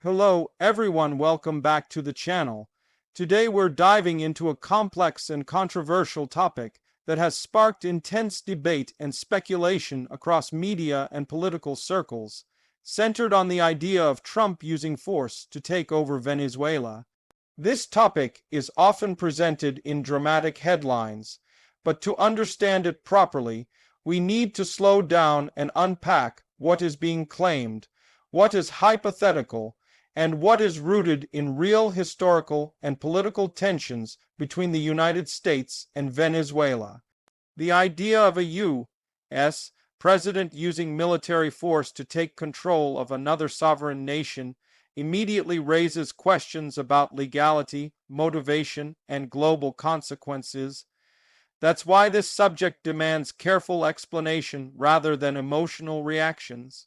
Hello everyone, welcome back to the channel. Today we're diving into a complex and controversial topic that has sparked intense debate and speculation across media and political circles, centered on the idea of Trump using force to take over Venezuela. This topic is often presented in dramatic headlines, but to understand it properly, we need to slow down and unpack what is being claimed, what is hypothetical, and what is rooted in real historical and political tensions between the United States and Venezuela. The idea of a U.S. president using military force to take control of another sovereign nation immediately raises questions about legality, motivation, and global consequences. That's why this subject demands careful explanation rather than emotional reactions.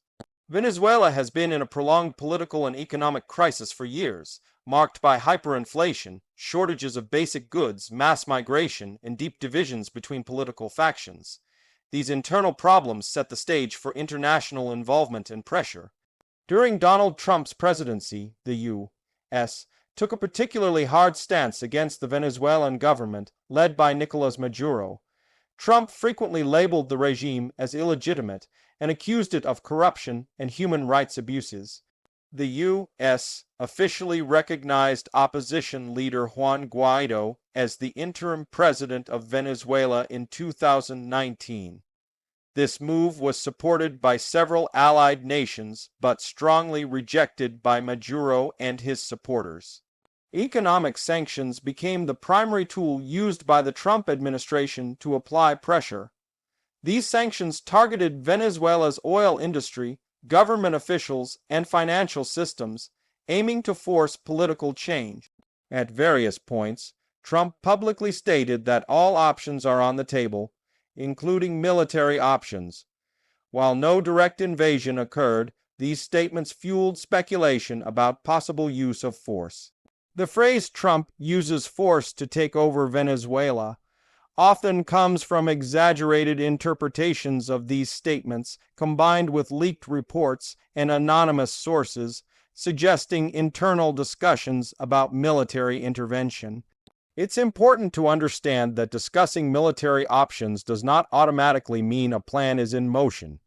Venezuela has been in a prolonged political and economic crisis for years, marked by hyperinflation, shortages of basic goods, mass migration, and deep divisions between political factions. These internal problems set the stage for international involvement and pressure. During Donald Trump's presidency, the U.S. took a particularly hard stance against the Venezuelan government led by Nicolas Maduro. Trump frequently labeled the regime as illegitimate and accused it of corruption and human rights abuses. The U.S. officially recognized opposition leader Juan Guaido as the interim president of Venezuela in 2019. This move was supported by several allied nations, but strongly rejected by Maduro and his supporters. Economic sanctions became the primary tool used by the Trump administration to apply pressure. These sanctions targeted Venezuela's oil industry, government officials, and financial systems, aiming to force political change. At various points, Trump publicly stated that all options are on the table, including military options. While no direct invasion occurred, these statements fueled speculation about possible use of force. The phrase "Trump uses force to take over Venezuela" often comes from exaggerated interpretations of these statements combined with leaked reports and anonymous sources, suggesting internal discussions about military intervention. It's important to understand that discussing military options does not automatically mean a plan is in motion.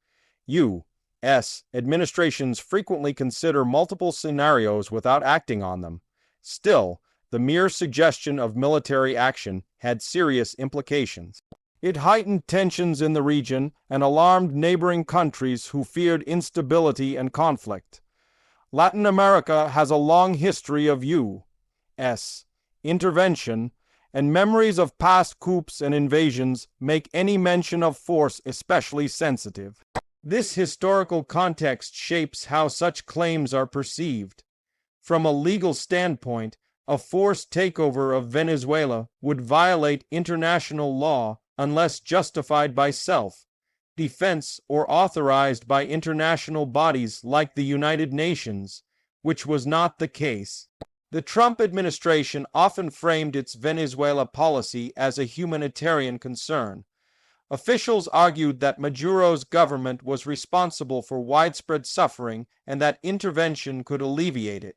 U.S. administrations frequently consider multiple scenarios without acting on them. Still, the mere suggestion of military action had serious implications. It heightened tensions in the region and alarmed neighboring countries who feared instability and conflict. Latin America has a long history of U.S. intervention, and memories of past coups and invasions make any mention of force especially sensitive. This historical context shapes how such claims are perceived. From a legal standpoint, a forced takeover of Venezuela would violate international law unless justified by self-defense or authorized by international bodies like the United Nations, which was not the case. The Trump administration often framed its Venezuela policy as a humanitarian concern. Officials argued that Maduro's government was responsible for widespread suffering and that intervention could alleviate it.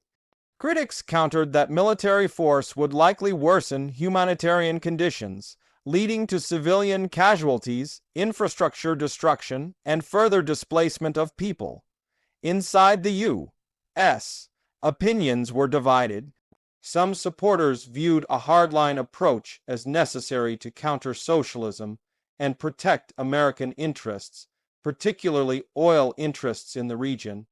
Critics countered that military force would likely worsen humanitarian conditions, leading to civilian casualties, infrastructure destruction, and further displacement of people. Inside the U.S., opinions were divided. Some supporters viewed a hardline approach as necessary to counter socialism and protect American interests, particularly oil interests in the region.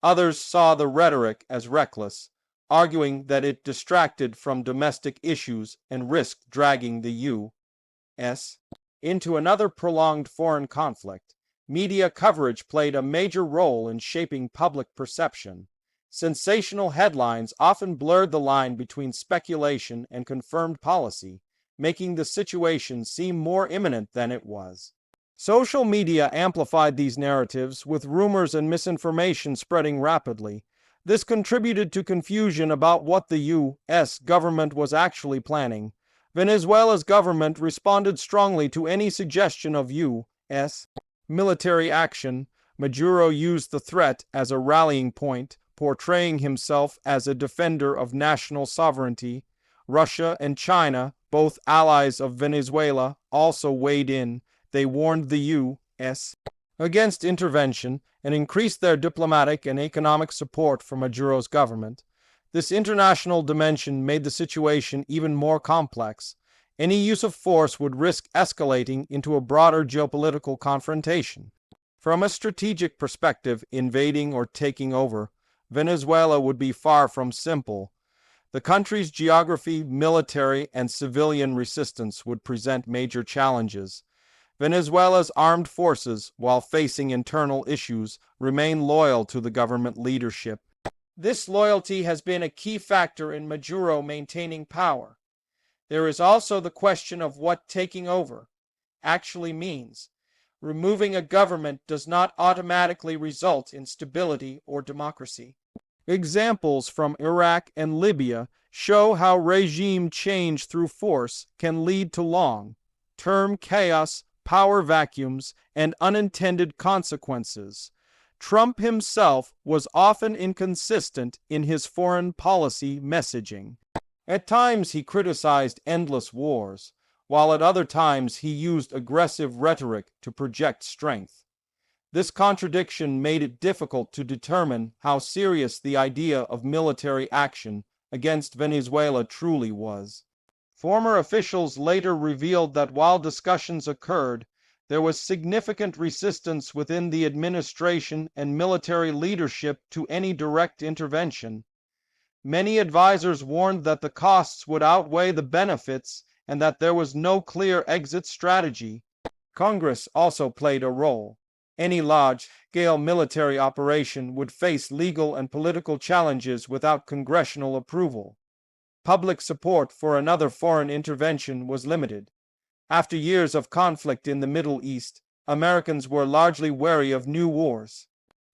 Others saw the rhetoric as reckless, arguing that it distracted from domestic issues and risked dragging the U.S. into another prolonged foreign conflict. Media coverage played a major role in shaping public perception. Sensational headlines often blurred the line between speculation and confirmed policy, making the situation seem more imminent than it was. Social media amplified these narratives, with rumors and misinformation spreading rapidly. This contributed to confusion about what the U.S. government was actually planning. Venezuela's government responded strongly to any suggestion of U.S. military action. Maduro used the threat as a rallying point, portraying himself as a defender of national sovereignty. Russia and China, both allies of Venezuela, also weighed in. They warned the U.S. against intervention and increased their diplomatic and economic support for Maduro's government. This international dimension made the situation even more complex. Any use of force would risk escalating into a broader geopolitical confrontation. From a strategic perspective, invading or taking over Venezuela would be far from simple. The country's geography, military, and civilian resistance would present major challenges. Venezuela's armed forces, while facing internal issues, remain loyal to the government leadership. This loyalty has been a key factor in Maduro maintaining power. There is also the question of what taking over actually means. Removing a government does not automatically result in stability or democracy. Examples from Iraq and Libya show how regime change through force can lead to long-term chaos, power vacuums, and unintended consequences. Trump himself was often inconsistent in his foreign policy messaging. At times he criticized endless wars, while at other times he used aggressive rhetoric to project strength. This contradiction made it difficult to determine how serious the idea of military action against Venezuela truly was. Former officials later revealed that while discussions occurred, there was significant resistance within the administration and military leadership to any direct intervention. Many advisors warned that the costs would outweigh the benefits and that there was no clear exit strategy. Congress also played a role. Any large-scale military operation would face legal and political challenges without congressional approval. Public support for another foreign intervention was limited. After years of conflict in the Middle East, Americans were largely wary of new wars.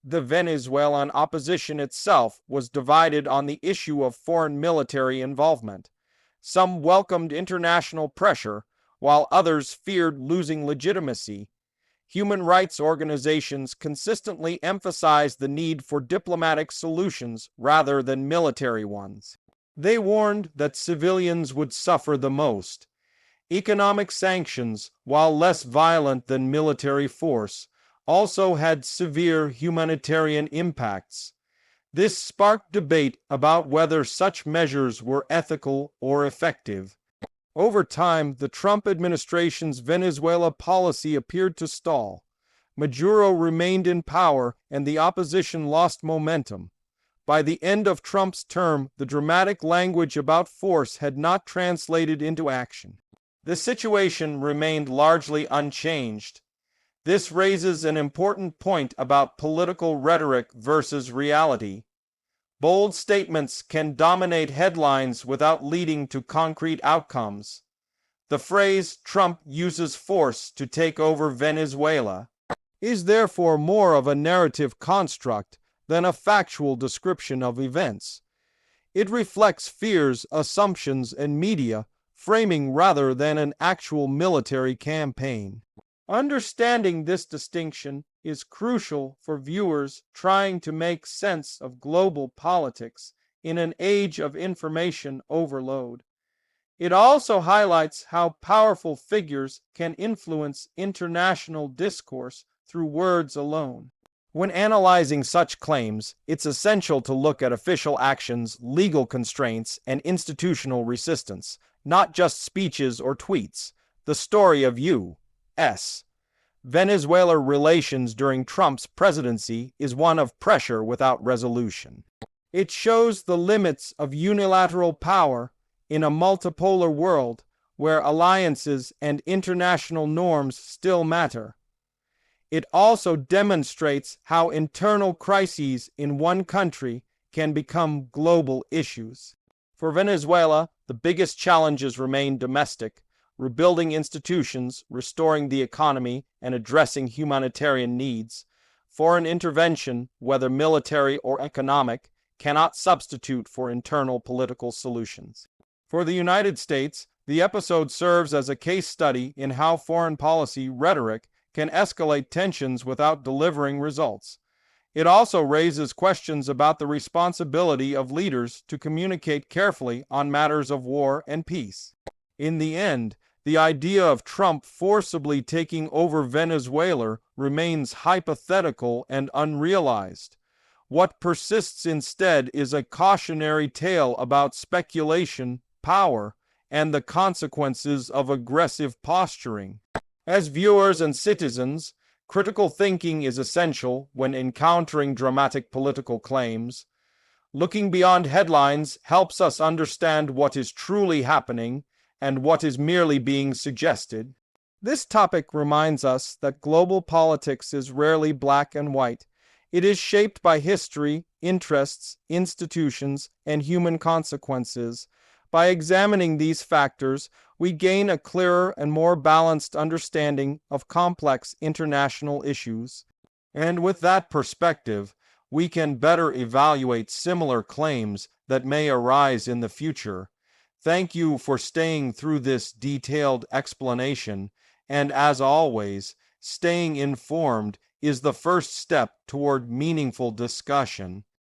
The Venezuelan opposition itself was divided on the issue of foreign military involvement. Some welcomed international pressure, while others feared losing legitimacy. Human rights organizations consistently emphasized the need for diplomatic solutions rather than military ones. They warned that civilians would suffer the most. Economic sanctions, while less violent than military force, also had severe humanitarian impacts. This sparked debate about whether such measures were ethical or effective. Over time, the Trump administration's Venezuela policy appeared to stall. Maduro remained in power and the opposition lost momentum. By the end of Trump's term, the dramatic language about force had not translated into action. The situation remained largely unchanged. This raises an important point about political rhetoric versus reality. Bold statements can dominate headlines without leading to concrete outcomes. The phrase "Trump uses force to take over Venezuela" is therefore more of a narrative construct than a factual description of events. It reflects fears, assumptions, and media framing rather than an actual military campaign. Understanding this distinction is crucial for viewers trying to make sense of global politics in an age of information overload. It also highlights how powerful figures can influence international discourse through words alone. When analyzing such claims, it's essential to look at official actions, legal constraints, and institutional resistance, not just speeches or tweets. The story of U.S. Venezuela relations during Trump's presidency is one of pressure without resolution. It shows the limits of unilateral power in a multipolar world where alliances and international norms still matter. It also demonstrates how internal crises in one country can become global issues. For Venezuela, the biggest challenges remain domestic: rebuilding institutions, restoring the economy, and addressing humanitarian needs. Foreign intervention, whether military or economic, cannot substitute for internal political solutions. For the United States, the episode serves as a case study in how foreign policy rhetoric can escalate tensions without delivering results. It also raises questions about the responsibility of leaders to communicate carefully on matters of war and peace. In the end, the idea of Trump forcibly taking over Venezuela remains hypothetical and unrealized. What persists instead is a cautionary tale about speculation, power, and the consequences of aggressive posturing. As viewers and citizens, critical thinking is essential when encountering dramatic political claims. Looking beyond headlines helps us understand what is truly happening and what is merely being suggested. This topic reminds us that global politics is rarely black and white. It is shaped by history, interests, institutions, and human consequences. By examining these factors, we gain a clearer and more balanced understanding of complex international issues. And with that perspective, we can better evaluate similar claims that may arise in the future. Thank you for staying through this detailed explanation, and as always, staying informed is the first step toward meaningful discussion.